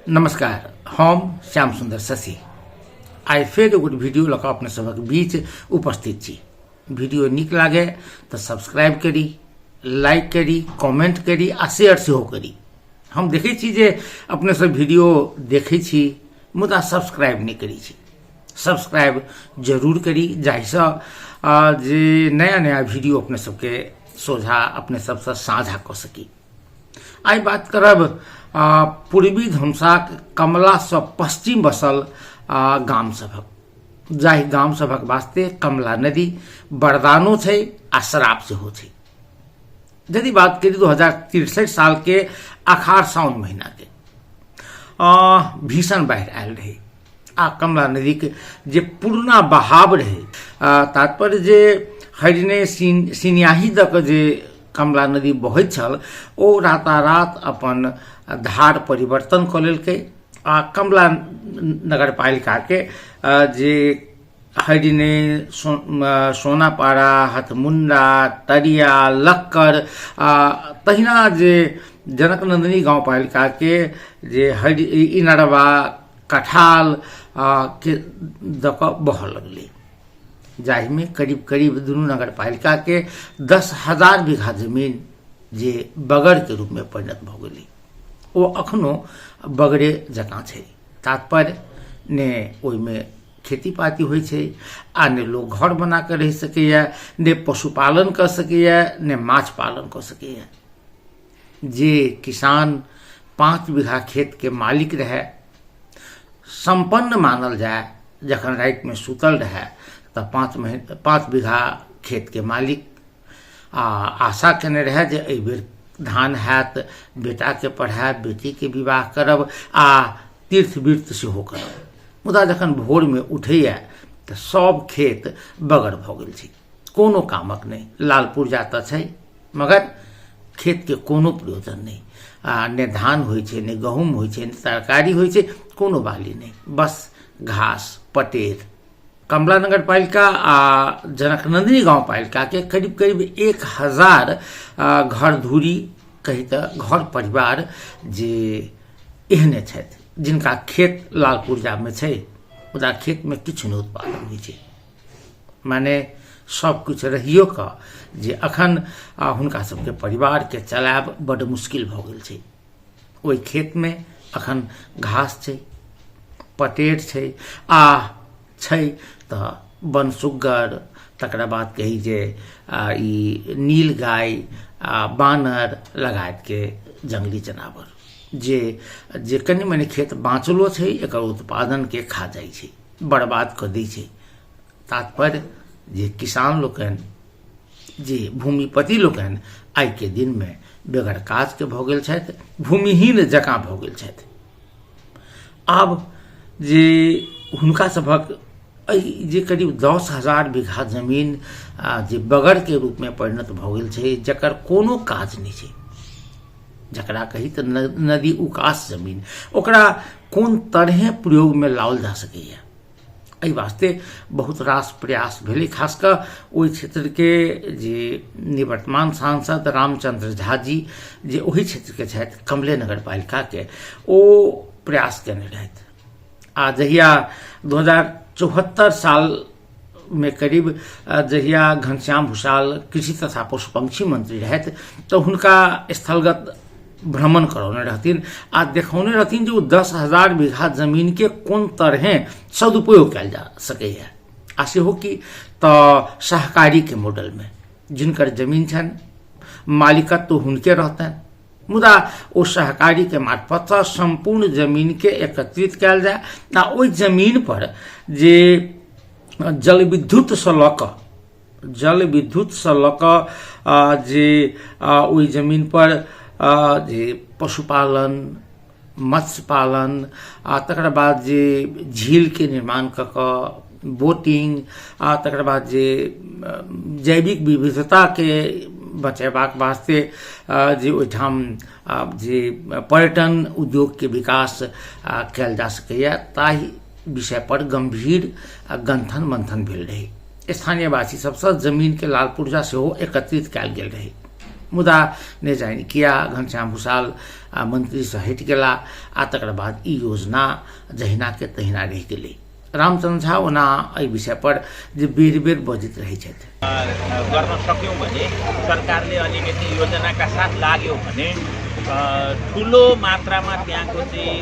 नमस्कार, हम श्याम सुंदर शशि आई फेर एगो वीडियो लऽ कऽ अपने सभक बीच उपस्थित छी। वीडियो नीक लागे तो सब्सक्राइब करी, लाइक करी, कमेंट करी आ शेयर सेहो करी। हम देखै छी जे अपने सब वीडियो देखै छी मुदा सब्सक्राइब नहीं करी छी। सब्सक्राइब जरूर करी जाहिसँ जे नया नया वीडियो अपने सबके सोझा अपने सबसँ साझा कऽ सकी। आई बात करब पूर्वी धनुषाक कमला से पश्चिम बसल गाम सभक, जाहि गाम सभक वास्ते कमला नदी वरदानो छै आ श्राप सेहो छै। यदि बात करी 2063 साल के अखाड़ साउन महीना के भीषण बाढ़ि आयल रहे आ कमला नदी के जे पूर्णा बहाव रहे, तात्पर्य जे हरिने सिन्याही दक जे कमला नदी बहैत छल ओ रातारात अपन धार परिवर्तन कऽ लेलकै आ कमला नगर पालिका के जे हरिने सोनापाड़ा, हथमुंडा, तरिया, लक्कर तहिना जे जनक नंदिनी गांव पालिका के जे इनरवा, कठाल के दक बह लगले, जाहि में करीब करीब दुनू नगर पालिका के 10,000 बीघा जमीन जे बगर के रूप में परिणत भ गेलै। ओ अखनो बगरे जकाँ छै। तात्पर्य ने ओहिमे खेती पाती होइ छै आ ने लोग घर बना के रह सकैया, ने पशुपालन कर सकैया, ने माछ पालन कर सकैया। जे किसान 5 बीघा खेत के मालिक रहे, संपन्न मानल जाए, जखन रात में सुतल रहे तो 5 बीघा खेत के मालिक आशा केने रहे जे एहि बेर धान हैत, बेटा के पढ़ायब, बेटी के विवाह करब आ तीर्थ विर्थ सेहो करब। मुदा जखन भोर में उठैया तो सब खेत बगर भ गेल छै, कोनो कामक नहीं। लाल पुर्जा तऽ छै मगर खेत के कोनो प्रयोजन नहीं। ने धान होइ छै, ने गहूम होइ छै, ने तरकारी होइ छै, कोनो बाली नहीं, बस घास पटेर। कमला नगर पालिका आ जनक नंदिनी गांव पालिका के करीब करीब 1000 घर धूरी कही तो घर परिवार जे एहने छथि जिनका खेत लाल पुर्जा में छै, मुदा खेत में किछु नहीं उत्पादन होइ छै। माने सब कुछ रहियो का जे अखन हुनका सबके परिवार के चलायब बड़ मुश्किल भ गेल छै। ओहि खेत में अखन घास छै, पटेर छै आ छै तऽ बनसुग्गर, तकरा बाद कही जे ई नील गाय, बानर लगायत के जंगली जनावर जे कनि मनि खेत बाँचलो छै एकर उत्पादन के खा जाइ छै, बर्बाद कऽ दै छै। तात्पर्य जे किसान लोकनि, जे भूमिपति लोकनि आइ के दिन में बेगर काज के भऽ गेल छथि, भूमिहीन जकाँ भऽ गेल छथि। आब जे हुनका सभक जे करीब 10,000 बीघा जमीन जे बगर के रूप में परिणत भ गेल छै, जकर कोनो काज नहीं छै, जकरा कही तो नदी उकास जमीन, ओकरा कोन तरहे प्रयोग में लाओल जा सकैया, एहि वास्ते बहुत रास प्रयास भेलै, खासकर ओहि क्षेत्र के जे निवर्तमान सांसद रामचंद्र झा जी जे ओहि क्षेत्र के छथि कमले नगर पालिका के, ओ प्रयास केने रहथि। आ जहिया 2074 साल में करीब जहिया घनश्याम भूषाल कृषि तथा पशु पंक्षी मंत्री रहथि तो हुनका स्थलगत भ्रमण करौने रहथिन आ देखौने रहथिन जो 10,000 बीघा जमीन के कोन तरह सदुपयोग कयल जा सकैए। आ सेहो कि तो सहकारी के मॉडल में जिनकर जमीन छन मालिकत तो हुनके रहतनि, मुदा ओ सहकारी के मार्फत संपूर्ण जमीन के एकत्रित कयल जाय आ ओहि जमीन पर जे जल विद्युत से लऽ कऽ जे ओहि जमीन पर जे पशुपालन, मत्स्य पालन आ तकर बाद जे झील के निर्माण कऽ कऽ बोटिंग आ तकर बाद जे जैविक विविधता के बचेबाक वास्ते जे ओहिठाम जे पर्यटन उद्योग के विकास कयल जा सकैए, ताहि विषय पर गंभीर गंथन मंथन भेल रही। स्थानीय वासी सबसे जमीन के लाल पुर्जा सेहो एकत्रित कयल गेल रही, मुदा नहि जानि किया घनश्याम भूषाल मंत्री से हटि गेला आ तकर बाद ई योजना जहिना के तहिना रहि गेलै। रामचंद्र झा ओना एहि विषय पर जे बेर बेर बजित रहै छथि। गर्न सक्यौं भने सरकारले अलिकति योजनाका साथ लाग्यो भने ठुलो मात्रामा त्यहाँको चाहिँ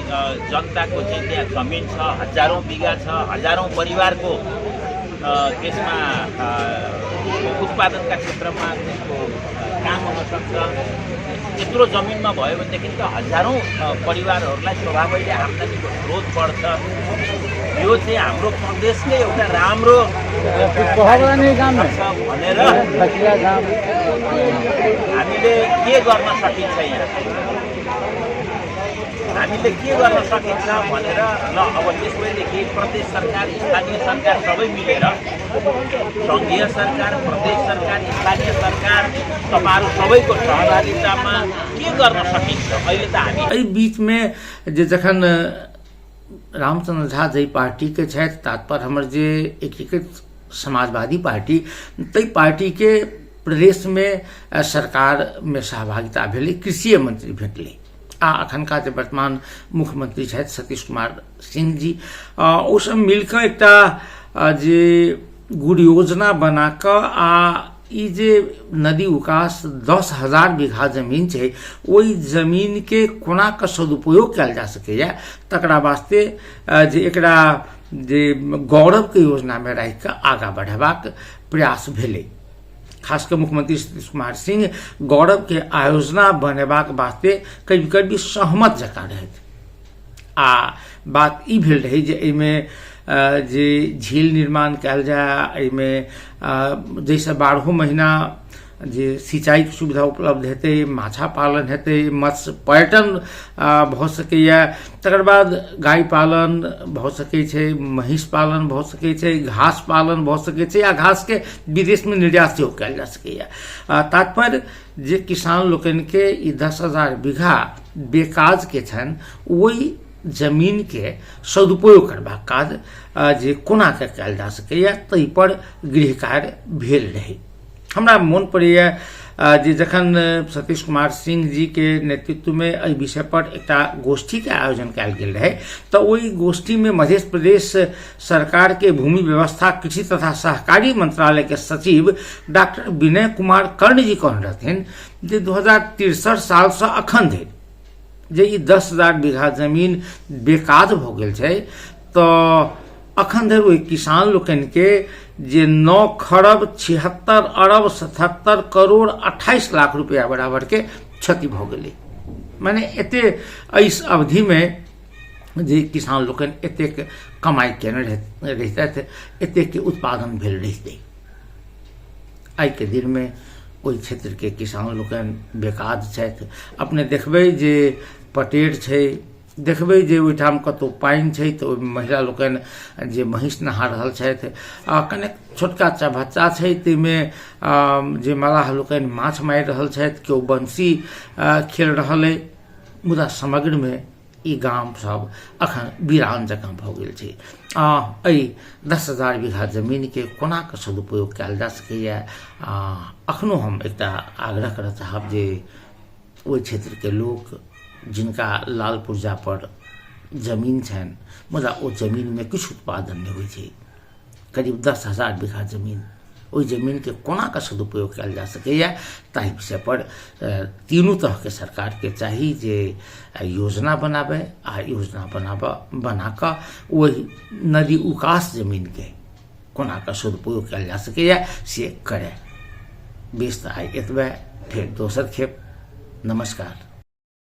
जनताको चाहिँ त्यहाँ जमिन छ, हजारौं बिघा छ, हजारौं परिवारको त्यसमा उत्पादनका क्षेत्रमा त्यसको काम हुन सक्छ। यत्रो जमिनमा भयो भनेदेखि त हजारौं परिवारहरूलाई स्वाभाविक आम्दानीको स्रोत बढ्छ। यो चाहिँ हाम्रो प्रदेशकै एउटा राम्रो भनेर हामीले के गर्न सकिन्छ, यहाँ हामीले के गर्न सकिन्छ भनेर ल अब त्यसैदेखि प्रदेश सरकार, स्थानीय सरकार सबै मिलेर संघीय सरकार, प्रदेश सरकार, स्थानीय सरकार तपाईहरु सबैको सहभागितामा के गर्न सकिन्छ अहिले त हामी एहि बीच में जे जखन रामचंद्र झा जै पार्टी के छथि तात्पर्य हमर जे एकीकृत समाजवादी पार्टी, तै पार्टी के प्रदेश में सरकार में सहभागिता भेलै, कृषि मंत्री भेटलै आ अखनका जे वर्तमान मुख्यमंत्री छथि सतीश कुमार सिंह जी, ओ सब मिलकर एकटा जे गुड़ योजना बना कऽ आ ई जे नदी विकास 10,000 बीघा जमीन छै ओहि जमीन के कोना कऽ सदुपयोग कयल जा सकैए तकरा वास्ते जे एकरा जे गौरव के योजना में राखि कऽ आगाँ बढ़ेबाक प्रयास भेलै। खासकर मुख्यमंत्री सतीश कुमार सिंह गौरव के आयोजना बनेबाक वास्ते कभी कभी सहमत जकाँ रहथि आ बात ई भेल रही जे एहिमे जे झील निर्माण कयल जाय, एहिमे जैसे 12 महीना जे सिंचाई की सुविधा उपलब्ध हेतै, माछा पालन हेतै, मत्स्य पर्यटन भऽ सकैए, तकर बाद गाय पालन भऽ सकै छै, महिष पालन भऽ सकै छै, घास पालन भऽ सकै छै आ घास के विदेश में निर्यात सेहो कयल जा सकैए। तात्पर्य जे किसान लोकनि के ई 10,000 बीघा बेकाज के छनि ओहि जमीन के सदुपयोग करबाक काज जे कोना के कयल जा सकैए ताहि पर गृह कार्य भेल रही। हमरा मोन पड़ैए जे जखन सतीश कुमार सिंह जी के नेतृत्व में एहि विषय पर एकटा गोष्ठी के आयोजन कयल गेल रहे तो ओहि गोष्ठी में मध्य प्रदेश सरकार के भूमि व्यवस्था, कृषि तथा सहकारी मंत्रालय के सचिव डॉक्टर विनय कुमार कर्ण जी कहने रहथिन जे 2063 साल से अखन धरि जे ई 10,000 बीघा जमीन बेकाज भ गेल छै तो अखन धरि ओहि किसान लोकनि के जे 9 खरब 76 अरब 77 करोड़ 28 लाख रुपया बराबर के क्षति भ गेलै। माने एते इस अवधि में जे किसान लोकनि एतेक कमाई केने रहितथि, एतेक के उत्पादन भेल रहितै, आइ के दिन में ओहि क्षेत्र के किसान लोकनि बेकाज छथि। अपने देखबै जे पटेर छै, देखबै जे ओहिठाम कतौ पानि छै तऽ ओहि महिला लोकनि जे महिष नहा रहल छथि, कनेक छोटका चबच्चा छै ताहिमे जे मलाह लोकनि माछ मारि रहल छथि, केओ बंसी खेल रहल अइ, मुदा समग्र में ई गाम सब अखन वीरान जकाँ भऽ गेल छै एहि 10,000 बीघा जमीन के कोना के सदुपयोग कयल जा सकैया। अखनो हम एकटा आग्रह करऽ चाहब जे ओहि क्षेत्र के लोक जिनका लाल पुर्जा पर जमीन छनि मुदा ओ जमीन में किछु उत्पादन नहीं होइ छै, करीब 10,000 बीघा जमीन, ओहि जमीन के कोना के सदुपयोग कयल जा सकैया ताहि विषय पर तीनों तरह के सरकार के चाही जे योजना बनाबे आ योजना बना कऽ वही नदी उकास जमीन के कोना के सदुपयोग कयल जा सकैया से करे। बेस आइ एतबे, फेर दोसर खेप। नमस्कार।